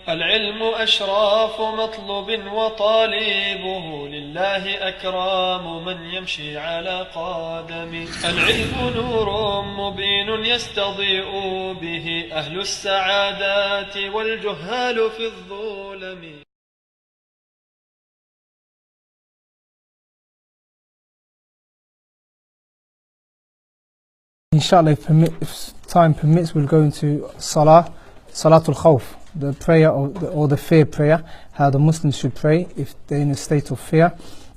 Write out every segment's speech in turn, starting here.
العلم أشراف مطلب وطالبه لله أكرام من يمشي على قدمه. العلم نور مبين يستضيء به أهل السعادات والجهال في الظلم. Inshallah, if time permits, we'll go into Salatul Khawf, the prayer or the fear prayer, how the Muslims should pray if they're in a state of fear,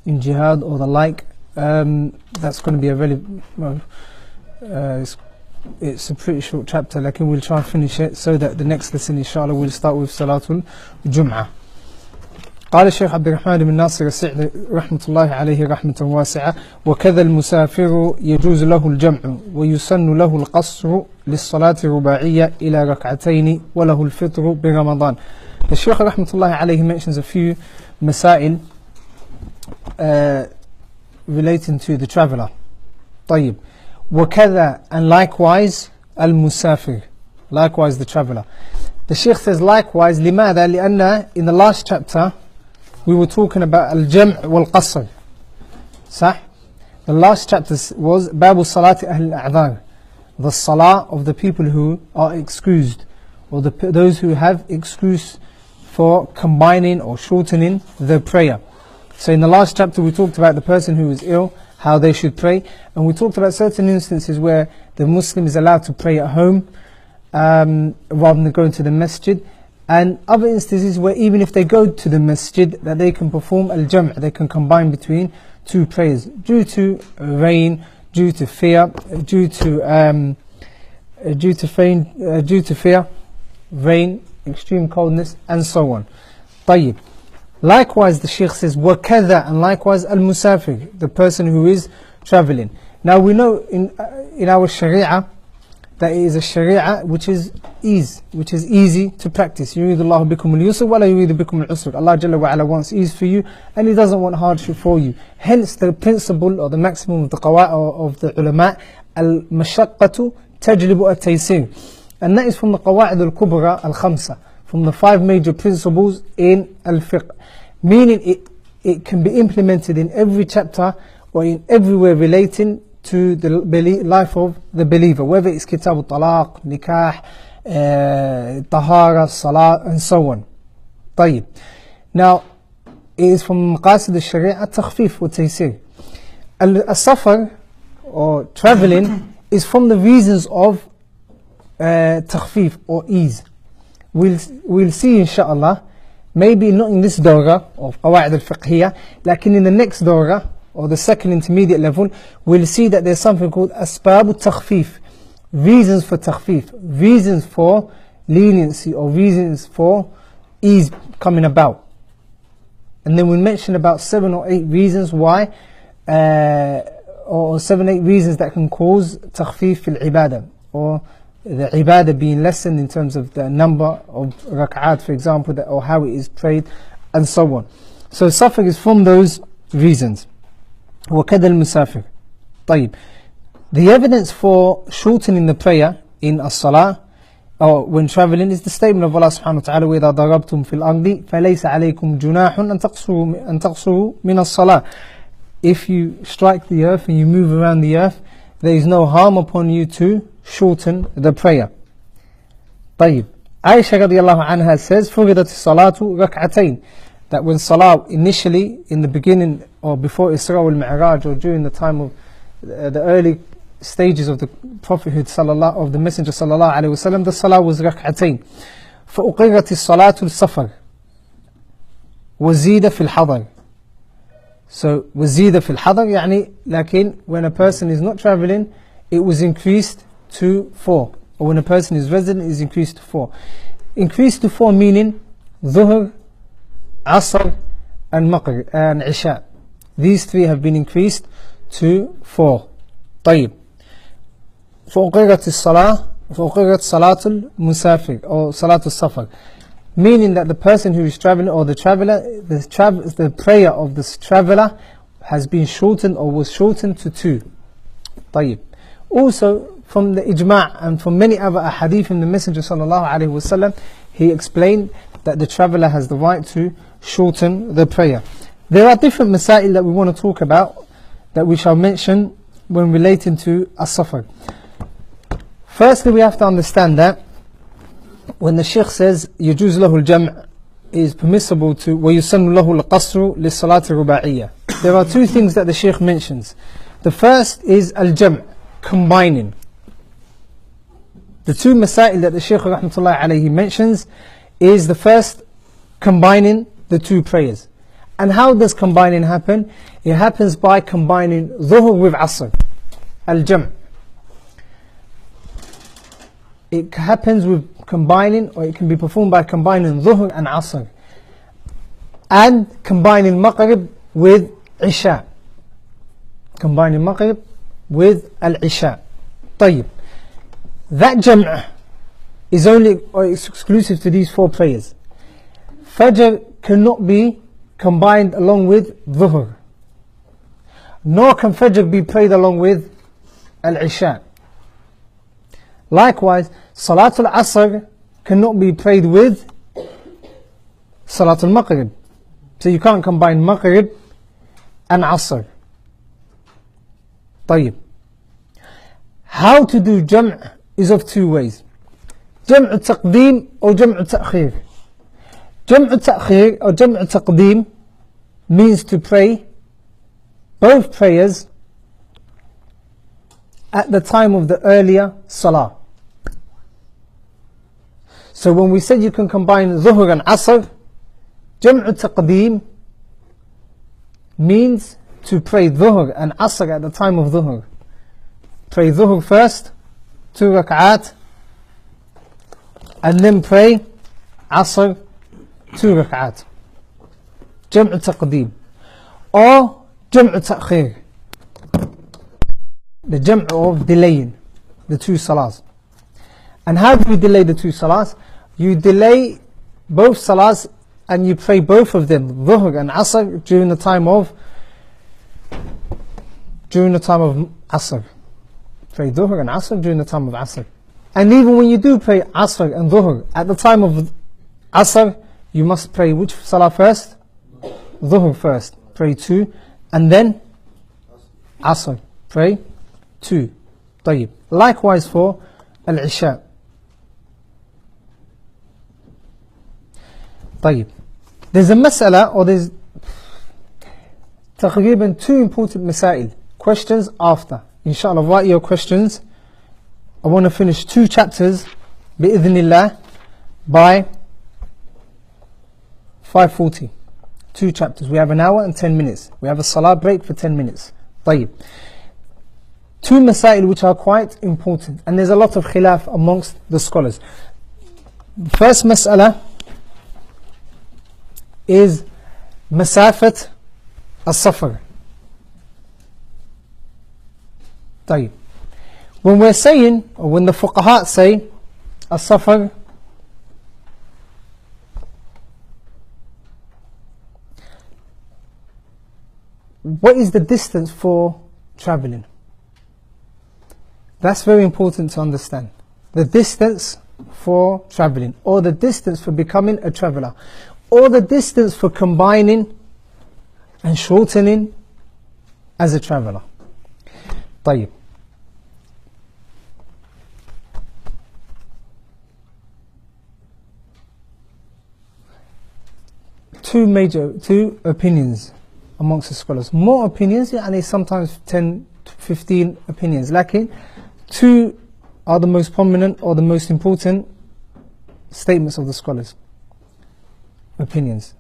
in jihad or the like. That's going to be a very, it's a pretty short chapter, like we'll try and finish it so that the next lesson, inshallah, we'll start with Salatul Jum'ah. قال الشيخ عبد الرحمن بن ناصر السعدي رحمة الله عليه رحمة واسعة: وكذا المسافر يجوز له الجمع ويسن له القصر للصلاة الرباعية إلى ركعتين وله الفطر برمضان. The Shaykh رحمة الله عليه mentions a few مسائل relating to the traveller. طيب. وكذا, and likewise المسافر, likewise the traveller. The Shaykh says likewise. لماذا؟ لأن in the last chapter we were talking about al-jam' wal-qasr. صح? The last chapter was Babu Salati Ahl al-A'dhar, the salah of the people who are excused, or those who have excuse for combining or shortening the prayer. So in the last chapter we talked about the person who is ill, how they should pray, and we talked about certain instances where the Muslim is allowed to pray at home rather than going to the masjid, and other instances where even if they go to the masjid, that they can perform al-jam', they can combine between two prayers due to rain, due to fear, due to fear, rain, extreme coldness, and so on. طيب. Likewise, the Shaykh says وَكَذَا, and likewise al-musafir, the person who is traveling. Now we know in our Sharia that it is a Sharia which is easy to practice. يُرِيدُ اللَّهُ بِكُمُ الْيُسْرَ وَلَا يُرِيدُ بِكُمُ الْعُسْرَ. Allah Jalla wa Ala wants ease for you, and He doesn't want hardship for you. Hence the principle or the maximum of the qawa'id of the ulama, al-mashaqqatu tajlibu at-taysir. And that is from the qawa'id al-kubra al-khamsa, from the 5 major principles in al-fiqh. Meaning it can be implemented in every chapter or in everywhere relating to the life of the believer, whether it's kitab al-talaq, nikah, tahara, salah, and so on. طيب. Now, it is from maqasid al-sharia at-takhfif wa taysir. Al-safar, or traveling, is from the reasons of takhfif or ease. We'll see inshallah, maybe not in this dawra of qawa'id al-fiqhiyya, lakin in the next dawra, or the second intermediate level, we'll see that there's something called asbab al-takhfif, reasons for takhfif, reasons for leniency, or reasons for ease coming about. And then we'll mention about 7 or 8 reasons why, or 7 or 8 reasons that can cause takhfif fil ibadah, or the ibadah being lessened in terms of the number of rak'at, for example, or how it is prayed, and so on. So safar is from those reasons. وَكَذَا الْمُسَافِرِ. طيب. The evidence for shortening the prayer in as-salah, or when traveling, is the statement of Allah subhanahu wa ta'ala: وَإِذَا ضَرَبْتُمْ فِي الْأَرْضِ فَلَيْسَ عَلَيْكُمْ جُنَاحٌ أَن تَقْصُرُوا مِنَ الصَّلَاةِ. If you strike the earth and you move around the earth, there is no harm upon you to shorten the prayer. طيب. Aisha radiallahu anha says فُرِضَتِ الصَّلَاةُ رَكْعَتَيْن, that when salah initially, in the beginning or before Isra wal-Mi'raj, or during the time of the early stages of the prophethood of the Messenger sallallahu alaihi wasallam, the salah was rak'atayn. فَأُقِرَّتِ الصَّلَاةُ السَّفَرِ وَزِيدَ فِي الْحَضَرِ. So وَزِيدَ فِي الْحَضَرِ يعني, lakin when a person is not traveling, it was increased to 4, or when a person is resident, it is increased to 4. Increased to 4 meaning Dhuhr, Asr, and Maghrib and Isha. These 3 have been increased to 4. طيب. فأقرت صلاة المسافر, or صلاة السفر, meaning that the person who is traveling, or the traveler, the prayer of this traveler has been shortened, or was shortened to 2. طيب. Also from the ijma' and from many other ahadith from the Messenger sallallahu alaihi wasallam, he explained that the traveller has the right to shorten the prayer. There are different masail that we want to talk about that we shall mention when relating to as-safar. Firstly, we have to understand that when the Shaykh says يجوز له الجمع, is permissible to ويسن له القصر للصلاة الرباعية. There are two things that the Shaykh mentions. The first is al-jam', combining. The two masail that the Shaykh rahmatullahi alayhi mentions is the first, combining the two prayers. And how does combining happen? It happens by combining dhuhr with asr, al-jam'. It happens with combining, or it can be performed by combining dhuhr and asr, and combining maghrib with isha, combining maghrib with al-isha. طيب, that jam' is only or is exclusive to these four prayers. Fajr cannot be combined along with dhuhr, nor can Fajr be prayed along with al-isha. Likewise, Salatul Asr cannot be prayed with Salatul Maghrib. So you can't combine Maghrib and Asr. طيب, how to do jam' is of two ways. Jam'u taqdeem or jam'u ta'khir. Jam'u ta'khir or jam'u taqdeem means to pray both prayers at the time of the earlier salah. So when we said you can combine dhuhr and asr, jam'u taqdeem means to pray dhuhr and asr at the time of dhuhr. Pray dhuhr first, 2 rak'at, and then pray asr, 2 rak'at. Jam'u taqdeem. Or jam'u ta'khir, the jam' of delaying the two salahs. And how do you delay the two salahs? You delay both salahs and you pray both of them, dhuhr and asr, during the time of asr. Pray dhuhr and asr during the time of asr. And even when you do pray asr and dhuhr at the time of asr, you must pray which salah first? Dhuhr first. Pray 2, and then asr. Pray 2. طيب. Likewise for al-isha. طيب. There's a mas'ala, or there's تقريبا 2 important masail. Questions after. Inshallah, write your questions. I want to finish 2 chapters bi'idhnillah by 5:40. 2 chapters. We have an hour and 10 minutes. We have a salah break for 10 minutes. طيب. 2 masail which are quite important, and there's a lot of khilaf amongst the scholars. The first mas'ala is masafat as-safar. طيب. When we're saying, or when the fuqaha say as-safar, what is the distance for traveling? That's very important to understand. The distance for traveling, or the distance for becoming a traveler, or the distance for combining and shortening as a traveler. طيب. Two opinions amongst the scholars. More opinions, and sometimes 10 to 15 opinions. Lakin 2 are the most prominent or the most important statements of the scholars. Opinions.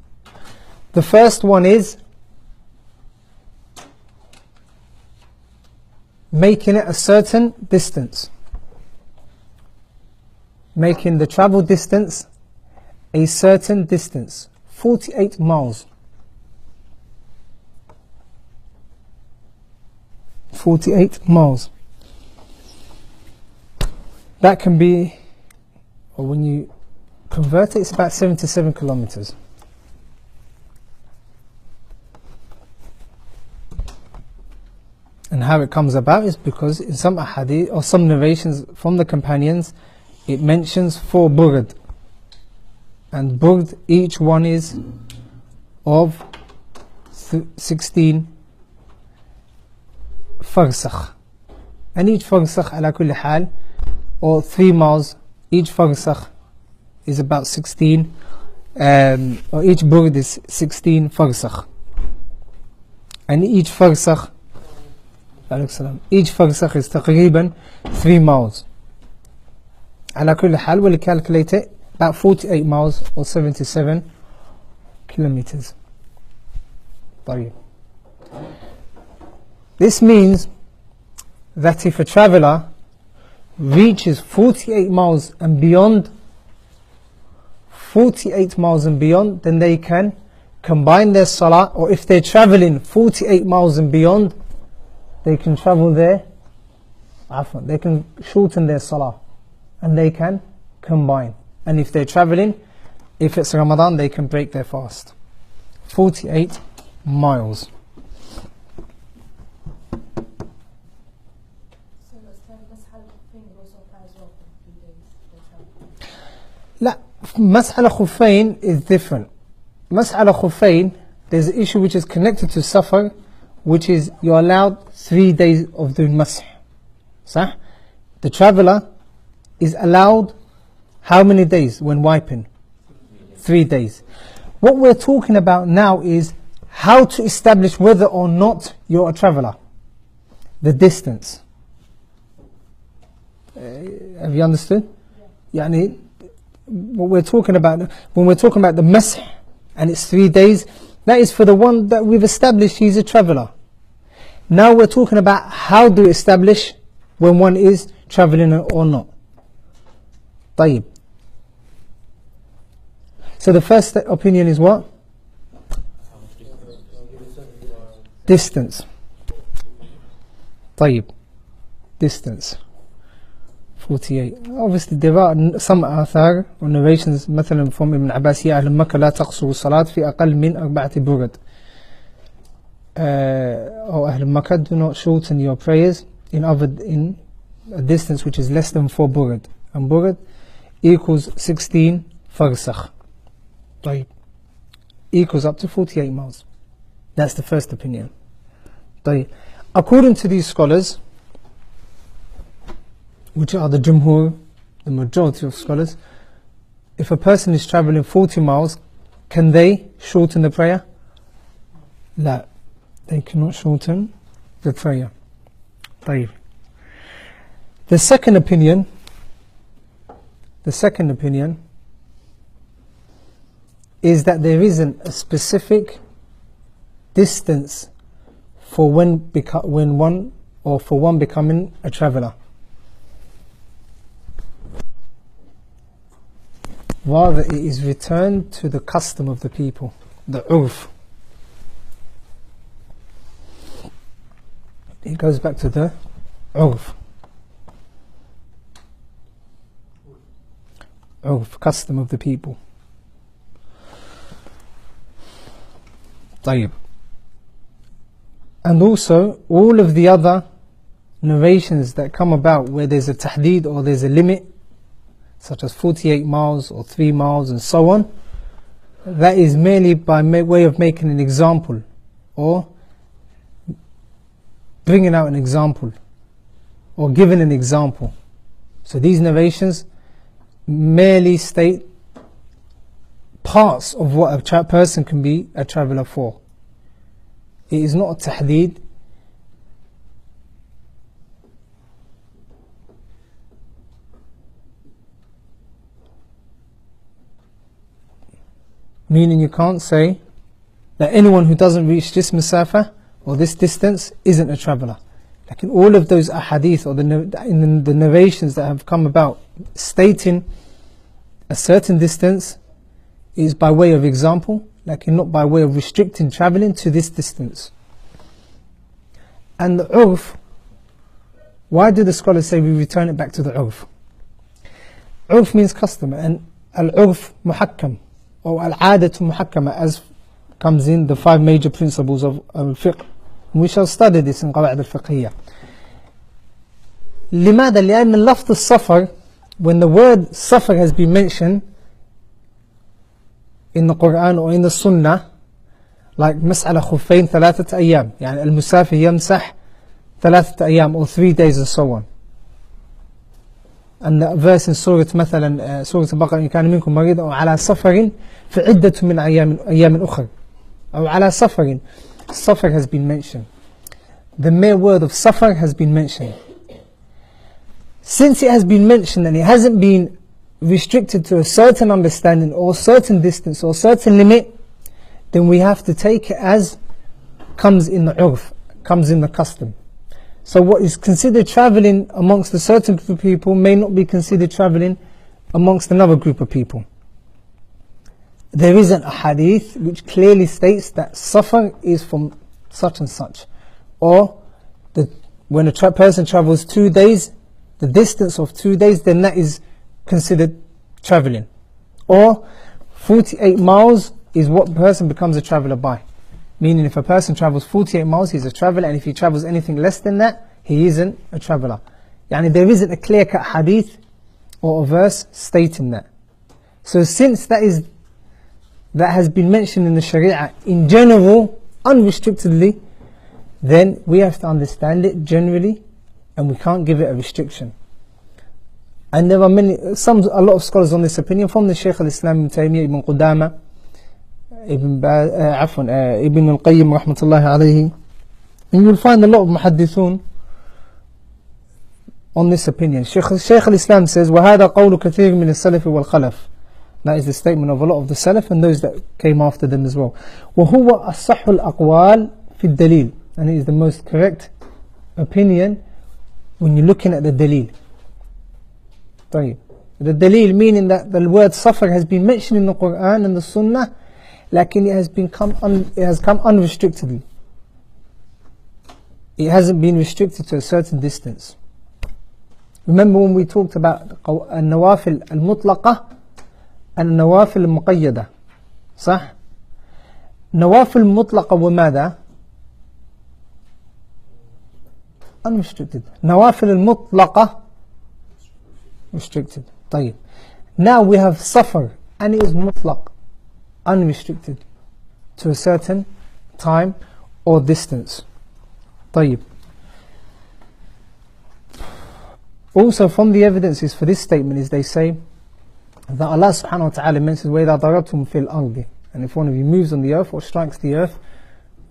The first one is making it a certain distance. Making the travel distance a certain distance. 48 miles. 48 miles. That can be, or when you convert it, it's about 77 kilometers. And how it comes about is because in some ahadith or some narrations from the companions, it mentions 4 burd. and burd, each one is of 16 farsakh. And each farsakh ala kulli hal, or 3 miles, each farsakh is about 16, or each burd is 16 farsakh. And each farsakh is تقريبا 3 miles. على كل حال, we'll calculate it about 48 miles or 77 kilometers. طيب. This means that if a traveler reaches 48 miles and beyond, then they can combine their salah, or if they're traveling 48 miles and beyond, they can travel there, they can shorten their salah and they can combine. And if they're traveling, if it's Ramadan, they can break their fast. 48 miles. لا, مسح الخفين is different. مسح الخفين, there's an issue which is connected to safar, which is you're allowed 3 days of doing masah. صح? The traveler is allowed how many days when wiping? 3 days. What we're talking about now is how to establish whether or not you're a traveler. The distance. Have you understood? Yeah. Yani, what we're talking about, when we're talking about the masah and it's 3 days, that is for the one that we've established he's a traveler. Now we're talking about how to establish when one is traveling or not. طيب. So the first opinion is what? Distance. طيب. Distance. 48. Obviously there are some آثار or narrations مثلا from Ibn Abbas, أهل مكة لا تقصروا الصلاة في أقل من 4 برد. Or أهل مكة, do not shorten your prayers in a distance which is less than 4 burd. And burd equals 16 farsakh. طيب. Equals up to 48 miles. That's the first opinion. طيب. According to these scholars, which are the jumhur, the majority of scholars, if a person is traveling 40 miles, can they shorten the prayer? لا, they cannot shorten the prayer. طيب. The second opinion is that there isn't a specific distance for one becoming a traveler. Rather, it is returned to the custom of the people, the urf. It goes back to the urf. Urf, custom of the people. طيب. And also, all of the other narrations that come about where there's a tahdeed or there's a limit, such as 48 miles or 3 miles and so on, that is merely by way of making an example or bringing out an example or giving an example. So these narrations merely state parts of what a person can be a traveller for. It is not a tahdeed. Meaning you can't say that anyone who doesn't reach this masafa or this distance isn't a traveller. Like in all of those ahadith or the narrations that have come about stating a certain distance is by way of example, like not by way of restricting travelling to this distance. And the urf, why do the scholars say we return it back to the urf? Urf means custom, and al-urf muhakkam, or al-adatu muhakkama, as comes in the 5 major principles of al-fiqh. We shall study this in قواعد الفقهية. لماذا؟ لأن لفظ السفر, when the word safar has been mentioned, in the Quran or in the Sunnah, like مسألة خفين ثلاثة أيام, يعني المسافر يمسح ثلاثة أيام or 3 days and so on. And the verse in Surah مثلا سورة البقرة إن كان منكم مريض أو على سفر فعدة من أيام أخرى أو على سفر. Safar has been mentioned. The mere word of safar has been mentioned. Since it has been mentioned and it hasn't been restricted to a certain understanding or certain distance or certain limit, then we have to take it as comes in the urf, comes in the custom. So what is considered travelling amongst a certain group of people may not be considered travelling amongst another group of people. There isn't a hadith which clearly states that safar is from such and such, or when a person travels 2 days, the distance of 2 days, then that is considered travelling, or 48 miles is what the person becomes a traveller by. Meaning if a person travels 48 miles, he's a traveller, and if he travels anything less than that, he isn't a traveller. Yani there isn't a clear-cut hadith or a verse stating that. So since that has been mentioned in the Sharia in general, unrestrictedly, then we have to understand it generally, and we can't give it a restriction. And there are a lot of scholars on this opinion, from the Shaykh al-Islam Ibn Taymiyyah, Ibn Qudama, Ibn al-Qayyim rahmatullahi alayhi, and you'll find a lot of muhaddithun on this opinion. Shaykh al-Islam says, وَهَذَا قَوْلُ كَثِيرٍ مِنَ السَّلَفِ وَالْخَلَفِ. That is the statement of a lot of the Salaf and those that came after them as well. وَهُوَ أَصَحُّ الْأَقْوَالِ فِي الدَّلِيلِ. And it is the most correct opinion when you're looking at the dalil. طيب. The dalil meaning that the word safar has been mentioned in the Quran and the Sunnah, lakin it has come unrestrictedly. It hasn't been restricted to a certain distance. Remember when we talked about النوافل المطلقة and النوافل المقيدة, صح؟ نوافل المطلقة وماذا؟ unrestricted. نوافل المطلقة restricted. طيب. Now we have safar and it is mutlaq, unrestricted to a certain time or distance. طيب. Also from the evidences for this statement is they say that Allah subhanahu wa ta'ala mentions وَإِذَا ضَرَبْتُمْ فِي الْأَرْضِ, and if one of you moves on the earth or strikes the earth,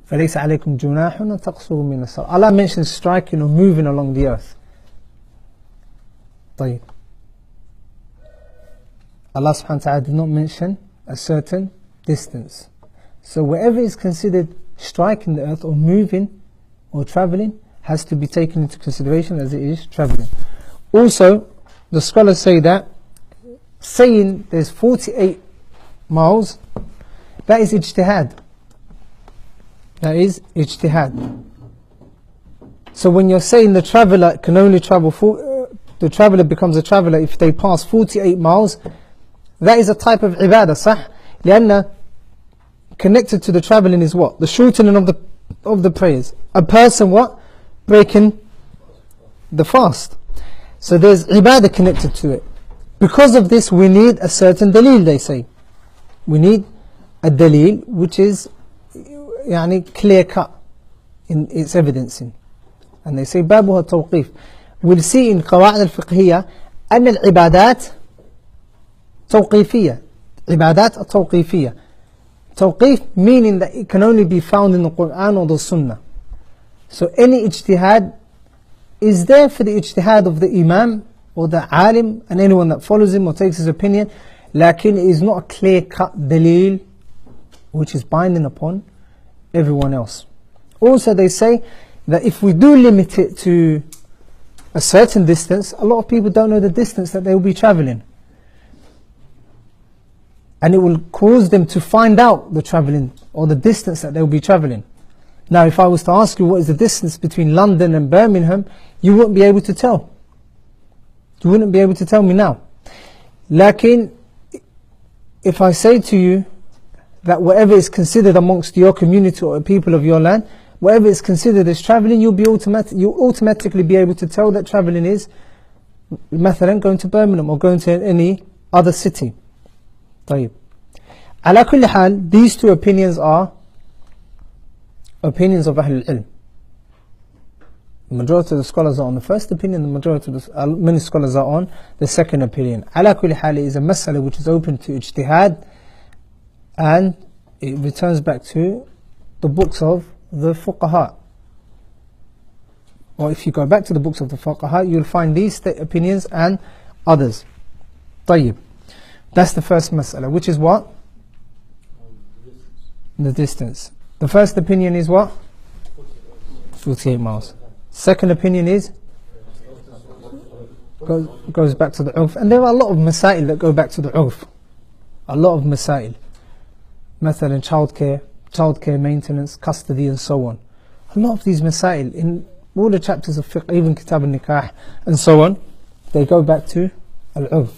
فَلَيْسَ عَلَيْكُمْ جُنَاحٌ تَقْصُرُوا مِنَ الصَّلَاةِ. Allah mentions striking or moving along the earth. طيب. Allah subhanahu wa ta'ala did not mention a certain distance. So whatever is considered striking the earth or moving or travelling has to be taken into consideration as it is travelling. Also, the scholars say that saying there's 48 miles, that is ijtihad. That is ijtihad. So when you're saying the traveller can only travel, the traveller becomes a traveller if they pass 48 miles, that is a type of ibadah, صح? لأن connected to the travelling is what? The shortening of the prayers. A person what? Breaking the fast. So there's ibadah connected to it. Because of this we need a certain dalil, they say. We need a dalil which is يعني clear cut in its evidencing. And they say بابها التوقيف. We'll see in قواعد الفقهية أن العبادات توقيفية. عبادات التوقيفية. توقيف meaning that it can only be found in the Quran or the Sunnah. So any ijtihad is there for the ijtihad of the Imam or the Alim and anyone that follows him or takes his opinion, lakin it is not a clear-cut dalil which is binding upon everyone else. Also they say that if we do limit it to a certain distance, a lot of people don't know the distance that they will be travelling. And it will cause them to find out the travelling or the distance that they will be travelling. Now if I was to ask you what is the distance between London and Birmingham, you wouldn't be able to tell. You wouldn't be able to tell me now. Lakin, if I say to you that whatever is considered amongst your community or people of your land, whatever is considered as travelling, you'll automatically be able to tell that travelling is مثلا going to Birmingham or going to any other city. طيب. على كل حال, these two opinions are opinions of Ahlul Ilm. The majority of the scholars are on the first opinion, the majority of the, many scholars are on the second opinion. على كل حال is a mas'ala which is open to ijtihad, and it returns back to the books of the fuqaha. Or if you go back to the books of the fuqaha, you'll find these opinions and others. طيب. That's the first mas'ala, which is what? The distance. The first opinion is what? 48 miles. Second opinion is? Goes back to the urf. And there are a lot of masail that go back to the urf. A lot of masail. مثلا childcare, maintenance, custody and so on. A lot of these masail in all the chapters of fiqh, even kitab al-nikah and so on, they go back to al-urf.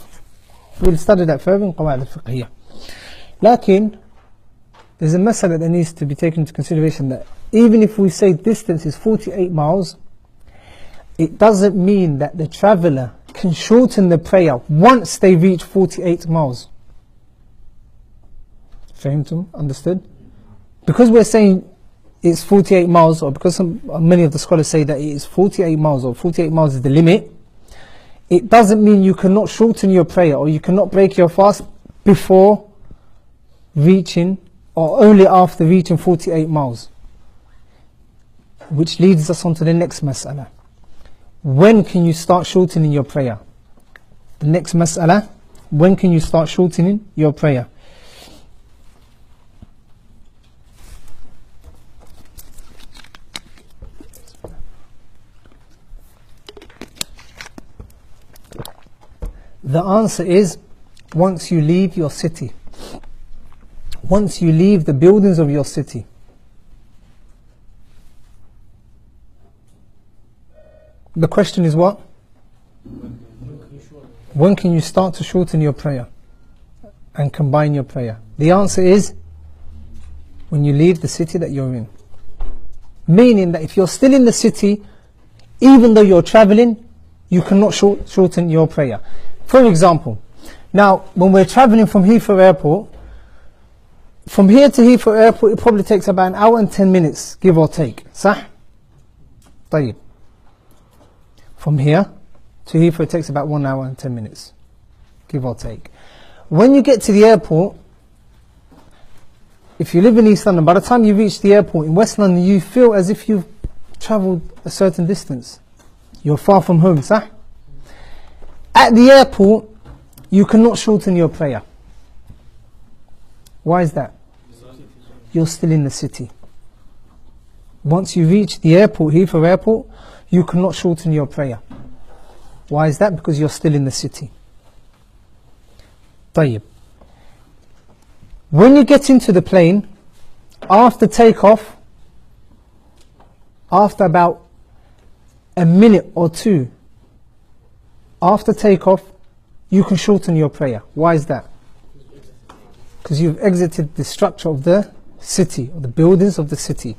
We'll study that further in qawaid al-fiqhiyya. Lakin, there's a mas'ala that needs to be taken into consideration, that even if we say distance is 48 miles, it doesn't mean that the traveller can shorten the prayer once they reach 48 miles. Fahimtum? Understood? Because we're saying it's 48 miles, or because many of the scholars say that it is 48 miles, or 48 miles is the limit, it doesn't mean you cannot shorten your prayer, or you cannot break your fast before reaching, or only after reaching 48 miles. Which leads us on to the next mas'ala. When can you start shortening your prayer? The next mas'ala, when can you start shortening your prayer? The answer is, once you leave your city. Once you leave the buildings of your city. The question is what? When can you start to shorten your prayer and combine your prayer? The answer is, when you leave the city that you're in. Meaning that if you're still in the city, even though you're traveling, you cannot shorten your prayer. For example, now when we're traveling from Heathrow Airport, from here to Heathrow Airport, it probably takes about an hour and 10 minutes, give or take. صح? طيب. From here to Heathrow, it takes about 1 hour and 10 minutes, give or take. When you get to the airport, if you live in East London, by the time you reach the airport in West London, you feel as if you've travelled a certain distance. You're far from home, صح? At the airport, you cannot shorten your prayer. Why is that? You're still in the city. Once you reach the airport, Heathrow Airport, you cannot shorten your prayer. Why is that? Because you're still in the city. طيب. When you get into the plane, after takeoff, after about a minute or two, after takeoff, you can shorten your prayer. Why is that? Because you've exited the structure of the city, or the buildings of the city.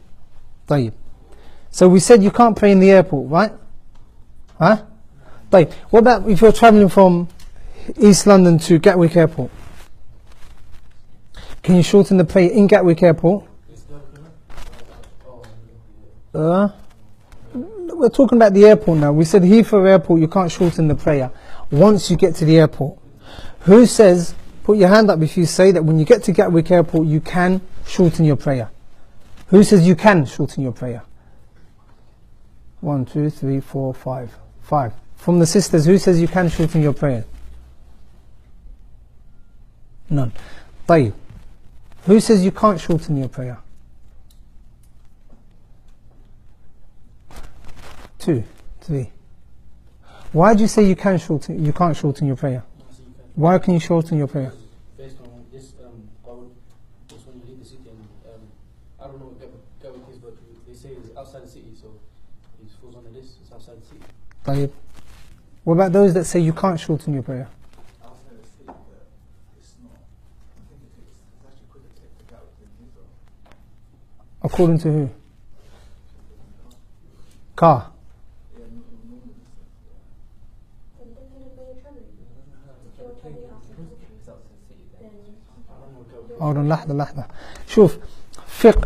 طيب. So we said you can't pray in the airport, right? Huh? طيب. What about if you're travelling from East London to Gatwick Airport? Can you shorten the prayer in Gatwick Airport? We're talking about the airport now. We said Heathrow Airport, you can't shorten the prayer once you get to the airport. Who says, put your hand up if you say that when you get to Gatwick Airport, you can shorten your prayer? Who says you can shorten your prayer? 1, 2, 3, 4, 5. 5. From the sisters, who says you can shorten your prayer? None. طيب. Who says you can't shorten your prayer? 2, 3. Why do you say you can't shorten your prayer? Why can you shorten your prayer? Based on this code, it's when you leave the city, and I don't know what Gatwick is, but they say it's outside the city, so it falls under this, it's outside the city. طيب. What about those that say you can't shorten your prayer? Outside the city, but it's not. I think it's actually quicker to take the Gatwick than Heathrow. According to who? Car. Yeah, normal distance. I don't know what hold on, لحظة. شوف, fiqh,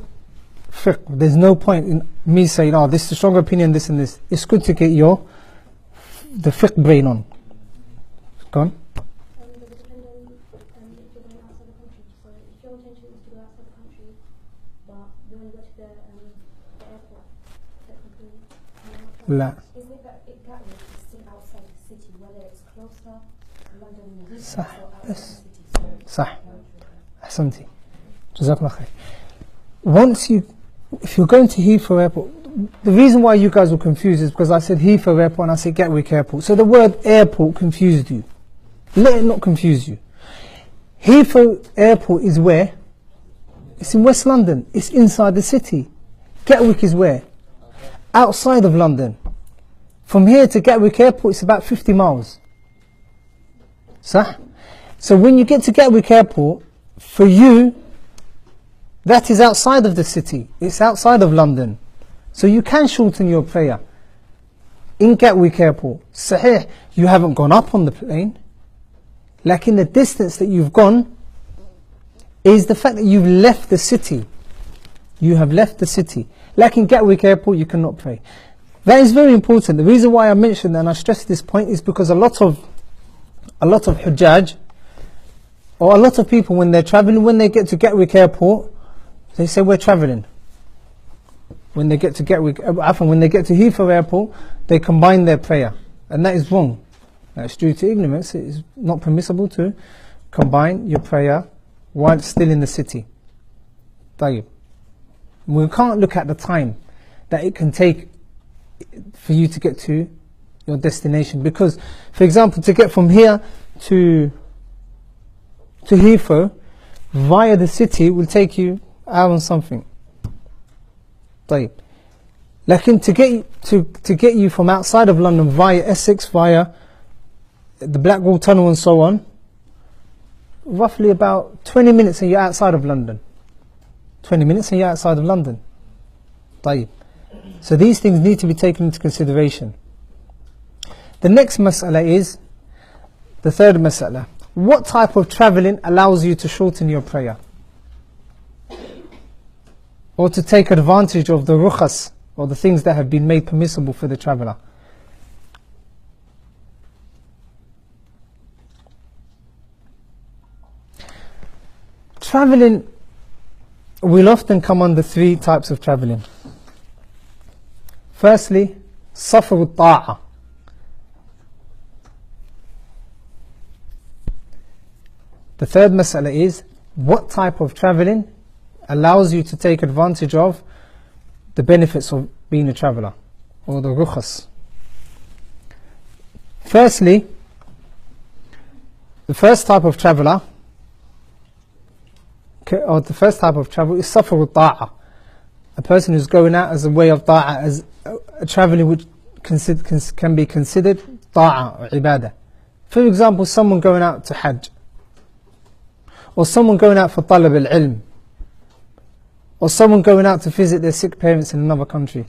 there's no point in me saying, oh, this is a strong opinion, this and this. It's good to get the fiqh brain on. Go on. Does it depend on if you're going outside the country? So if your intention is to go outside the country, but you want to go to the airport, technically, لا. isn't it that Gatwick is still outside the city, whether it's closer to London or صح, outside yes. the city? صح. أحسنتي. جزاك الله خير. If you're going to Heathrow Airport, the reason why you guys were confused is because I said Heathrow Airport and I said Gatwick Airport. So the word airport confused you. Let it not confuse you. Heathrow Airport is where? It's in West London. It's inside the city. Gatwick is where? Outside of London. From here to Gatwick Airport, it's about 50 miles. So when you get to Gatwick Airport, for you, that is outside of the city. It's outside of London. So you can shorten your prayer in Gatwick Airport. Sahih, you haven't gone up on the plane. Like in the distance that you've gone is the fact that you've left the city. You have left the city. Like in Gatwick Airport, you cannot pray. That is very important. The reason why I mentioned and I stress this point is because a lot of Hujjaj, or a lot of people when they're traveling, when they get to Gatwick Airport, they say we're traveling. When they get to when they get to Heathrow Airport, they combine their prayer, and that is wrong. That's due to ignorance. It is not permissible to combine your prayer while still in the city. طيب. We can't look at the time that it can take for you to get to your destination, because, for example, to get from here to Heathrow via the city will take you an hour and something. طيب. Like to get you from outside of London via Essex, via the Blackwall Tunnel and so on, roughly about 20 minutes and you're outside of London. 20 minutes and you're outside of London. طيب. So these things need to be taken into consideration. The next mas'ala is, the third mas'ala. What type of travelling allows you to shorten your prayer? Or to take advantage of the rukhas, or the things that have been made permissible for the traveller? Travelling will often come under three types of travelling. Firstly, safar al-ta'a. The third mas'ala is, what type of travelling allows you to take advantage of the benefits of being a traveller, or the rukhas? Firstly, the first type of traveller, or the first type of travel is safar al-ta'a. A person who's going out as a way of ta'a, as a travelling which can be considered ta'a or ibadah. For example, someone going out to Hajj, or someone going out for talab al-ilm, or someone going out to visit their sick parents in another country.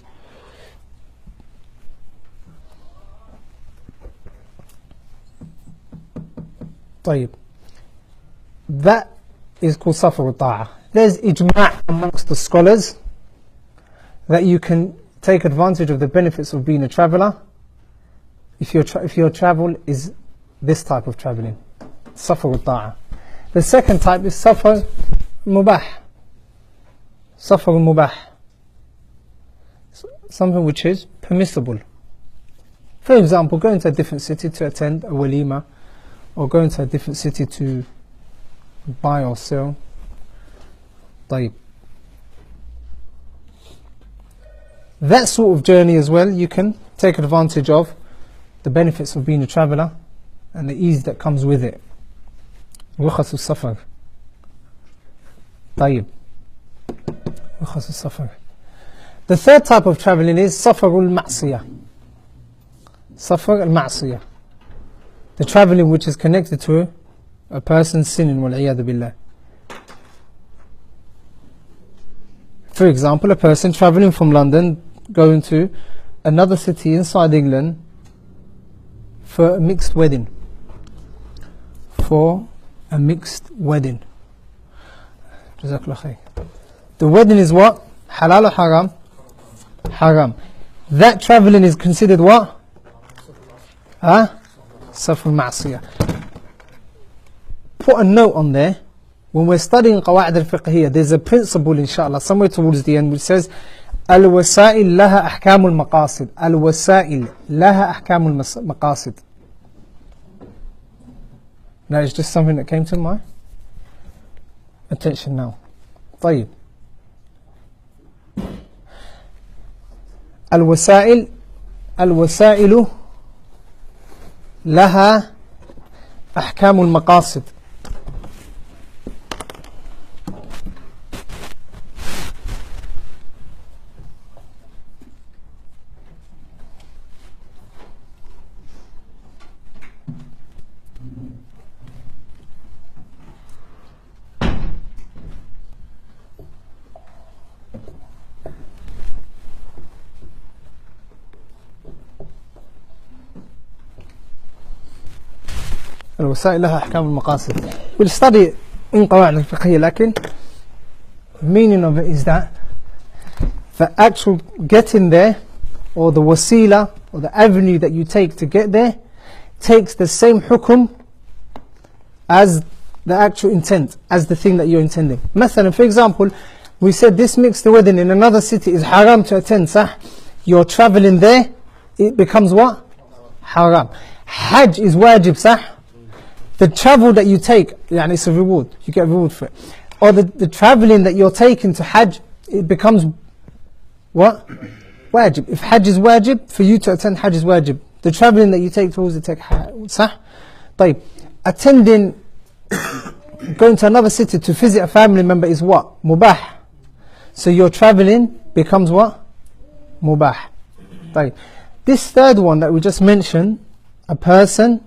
طيب. That is called safar al-ta'a. There's ijma' amongst the scholars that you can take advantage of the benefits of being a traveller if your travel is this type of travelling, safar al-ta'a. The second type is safar mubah. Safar mubah, something which is permissible. For example, going to a different city to attend a walima, or going to a different city to buy or sell. طيب. That sort of journey as well, you can take advantage of the benefits of being a traveller and the ease that comes with it. رخص السفر. طيب. رخص السفر. The third type of travelling is سفر المعصية. سفر المعصية. The travelling which is connected to a person sinning, والعياذ بالله. For example, a person travelling from London going to another city inside England for a mixed wedding. For a mixed wedding. Jazakallah khair. The wedding is what? Halal or haram? Haram. That travelling is considered what? Safar ma'asiyah. Put a note on there. When we're studying Qawa'id al-Fiqhiyya, there's a principle, inshallah, somewhere towards the end, which says, Al-wasa'il laha ahkamul maqasid. Al-wasa'il laha ahkamul maqasid. That is just something that came to my attention now. طيب. الوسائل لها أحكام المقاصد. الوسائل لها أحكام المقاصد. We'll study in قواعد الفقهية, لكن meaning of it is that the actual getting there, or the wasila, or the avenue that you take to get there, takes the same hukum as the actual intent, as the thing that you're intending. مثلا, for example, we said this mixed wedding in another city is haram to attend, صح? You're traveling there, it becomes what? Haram. Hajj is wajib, صح? The travel that you take, it's a reward, you get a reward for it. Or the travelling that you're taking to Hajj, it becomes what? Wajib. If Hajj is wajib, for you to attend Hajj is wajib. The travelling that you take towards the take Hajj, صح? طيب, attending, going to another city to visit a family member is what? Mubah. So your travelling becomes what? Mubah. طيب. This third one that we just mentioned, a person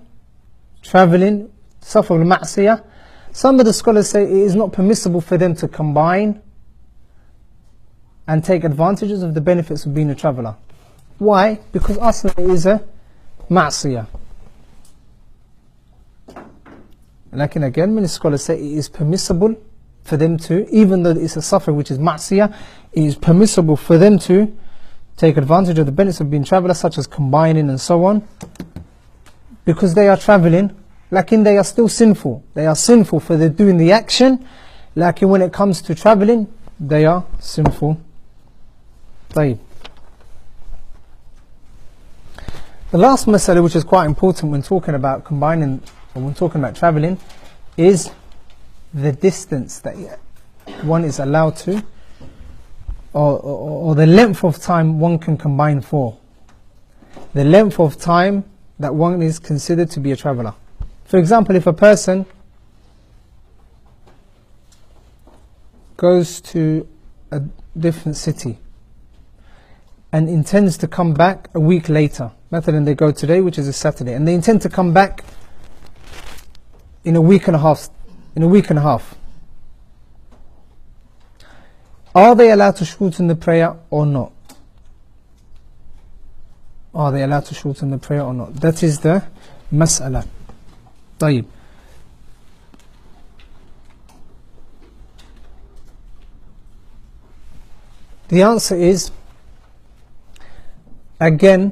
travelling, safar al-ma'siyah, some of the scholars say it is not permissible for them to combine and take advantages of the benefits of being a traveller. Why? Because aslan it is a ma'siyah. Like again, many scholars say it is permissible for them to, even though it's a safar which is ma'siyah, it is permissible for them to take advantage of the benefits of being traveller, such as combining and so on, because they are travelling. Lakin they are still sinful. They are sinful for they're doing the action. Lakin when it comes to travelling, they are sinful. طيب. The last masala, which is quite important when talking about combining, or when talking about travelling, is the distance that one is allowed to, or the length of time one can combine for. The length of time that one is considered to be a traveller. For example, if a person goes to a different city and intends to come back a week later, مثلا they go today, which is a Saturday, and they intend to come back in a week and a half. Are they allowed to shorten the prayer or not? Are they allowed to shorten the prayer or not? That is the mas'ala. طيب. The answer is, again,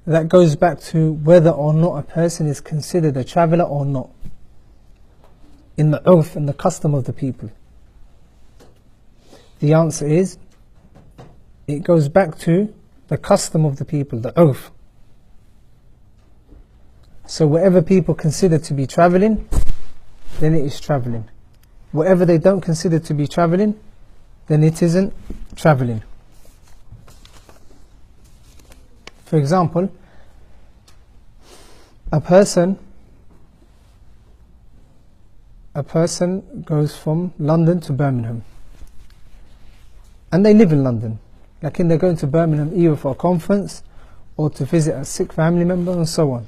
that goes back to whether or not a person is considered a traveller or not, in the urf and the custom of the people. The answer is, it goes back to the custom of the people, the urf. So whatever people consider to be travelling, then it is travelling. Whatever they don't consider to be travelling, then it isn't travelling. For example, a person goes from London to Birmingham, and they live in London. Like they're going to Birmingham either for a conference or to visit a sick family member and so on.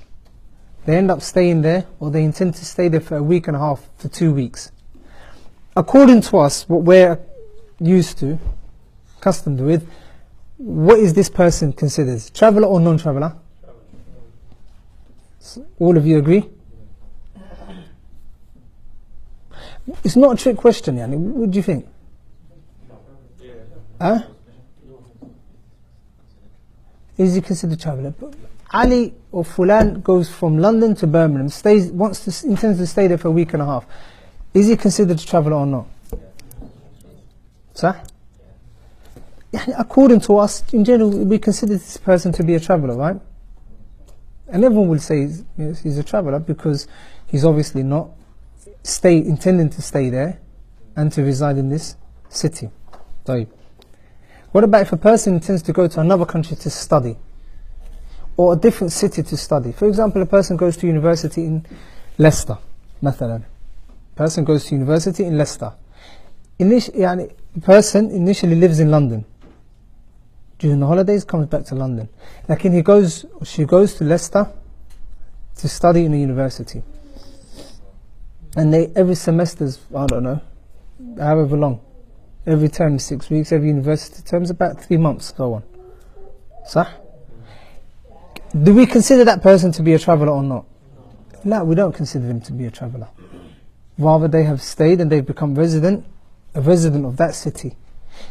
They end up staying there, or they intend to stay there for a week and a half, for 2 weeks. According to us, what we're used to, accustomed with, what is this person considered? Traveller or non-traveller? All of you agree? It's not a trick question, yani. What do you think? Huh? Is he considered traveller? Ali or Fulan goes from London to Birmingham, intends to stay there for a week and a half. Is he considered a traveller or not? Sah? According to us, in general, we consider this person to be a traveller, right? And everyone will say he's a traveller because he's obviously not intending to stay there and to reside in this city. طيب. What about if a person intends to go to another country to study, or a different city to study? For example, a person goes to university in Leicester, مثلا. Person goes to university in Leicester. The person initially lives in London. During the holidays, comes back to London. She goes to Leicester to study in a university. And every semester's, I don't know, however long. Every term is 6 weeks, every university term is about 3 months, so on. Sah? Do we consider that person to be a traveller or not? No, we don't consider him to be a traveller. Rather, they have stayed and they've become a resident of that city.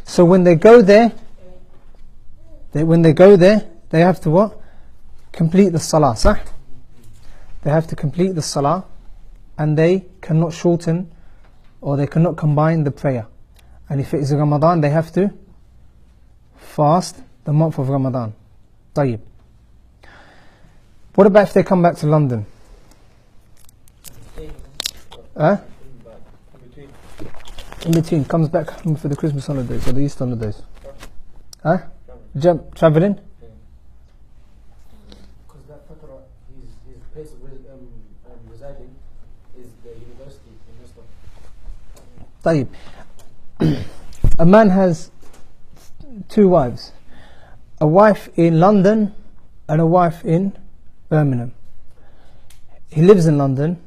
So when they go there, they have to what? Complete the salah, sah? They have to complete the salah, and they cannot shorten or they cannot combine the prayer. And if it is Ramadan, they have to fast the month of Ramadan. طيب. What about if they come back to London? In between, comes back home for the Christmas holidays or the Easter holidays. Travelling? Because that fatara, his place of residing is the university in Leicester. طيب. A man has 2 wives. A wife in London and a wife in Birmingham. He lives in London.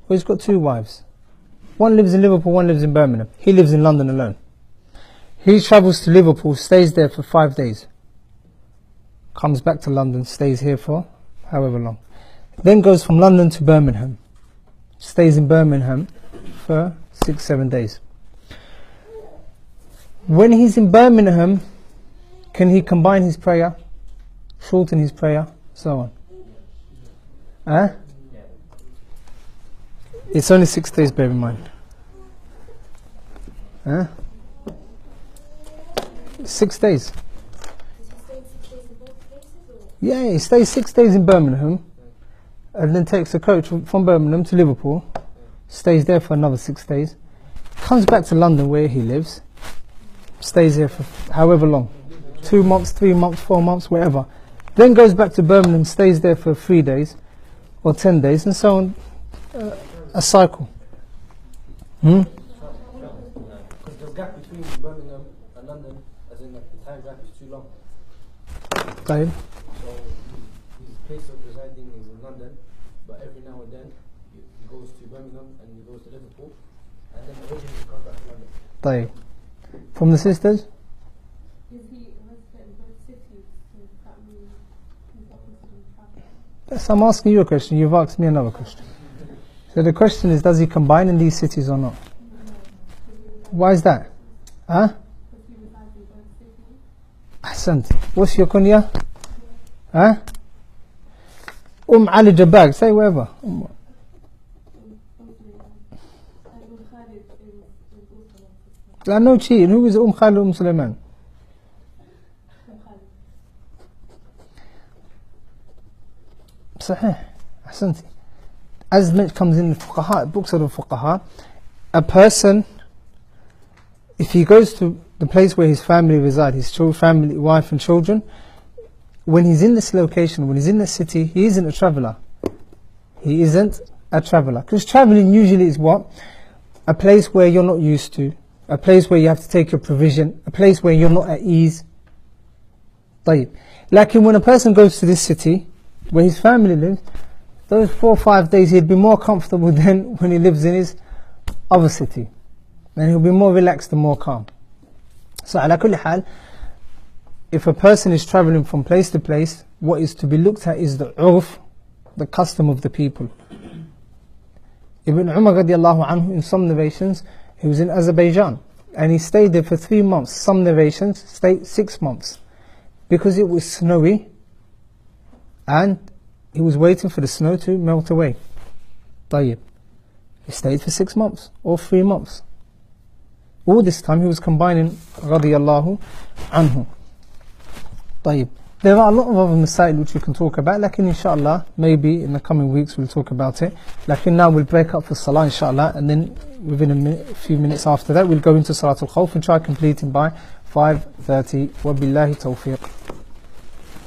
Well, he's got 2 wives. One lives in Liverpool, one lives in Birmingham. He lives in London alone. He travels to Liverpool, stays there for 5 days. Comes back to London, stays here for however long. Then goes from London to Birmingham. Stays in Birmingham for 6-7 days. When he's in Birmingham, can he combine his prayer, shorten his prayer, so on? It's only 6 days, bear in mind. 6 days. Yeah, he stays 6 days in Birmingham and then takes a coach from Birmingham to Liverpool, stays there for another 6 days, comes back to London where he lives, stays there for however long, 2 months, 3 months, 4 months, whatever. Then goes back to Birmingham, stays there for 3 days or 10 days, and so on. A cycle. Because the gap between Birmingham and London, as in the time gap, is too long. طيب. So his place of residing is in London, but every now and then he goes to Birmingham and he goes to Liverpool, and then originally he comes back to London. طيب. From the sisters? Is he resident in both cities? So that means he's not considered traveller? Yes, I'm asking you a question. You've asked me another question. So the question is, does he combine in these cities or not? Why is that? Because he resides in both cities. Ahsant. What's your kunya? Ali Jabag. Say wherever. لا no cheating. Who is Khalid Sulaiman? صحيح. أحسنتي. As it comes in the fuqaha, books of the fuqaha, a person, if he goes to the place where his family reside, his family, wife and children, when he's in this location, when he's in this city, he isn't a traveller. He isn't a traveller. Because travelling usually is what? A place where you're not used to, a place where you have to take your provision, a place where you're not at ease. طيب. Like when a person goes to this city, where his family lives, those 4 or 5 days he'd be more comfortable than when he lives in his other city. And he'll be more relaxed and more calm. So ala kulli hal, if a person is travelling from place to place, what is to be looked at is the urf, the custom of the people. Ibn Umar radiallahu anhu, in some narrations, he was in Azerbaijan and he stayed there for 3 months. Some narrations stayed 6 months because it was snowy and he was waiting for the snow to melt away. طيب. He stayed for 6 months or 3 months. All this time he was combining radiallahu anhu. طيب. There are a lot of other masail which we can talk about, like inshallah, maybe in the coming weeks we'll talk about it. Like now we'll break up for salah inshallah, and then within a few minutes after that we'll go into Salatul Khawf and try completing by 5:30. Wabillahi tawfiq.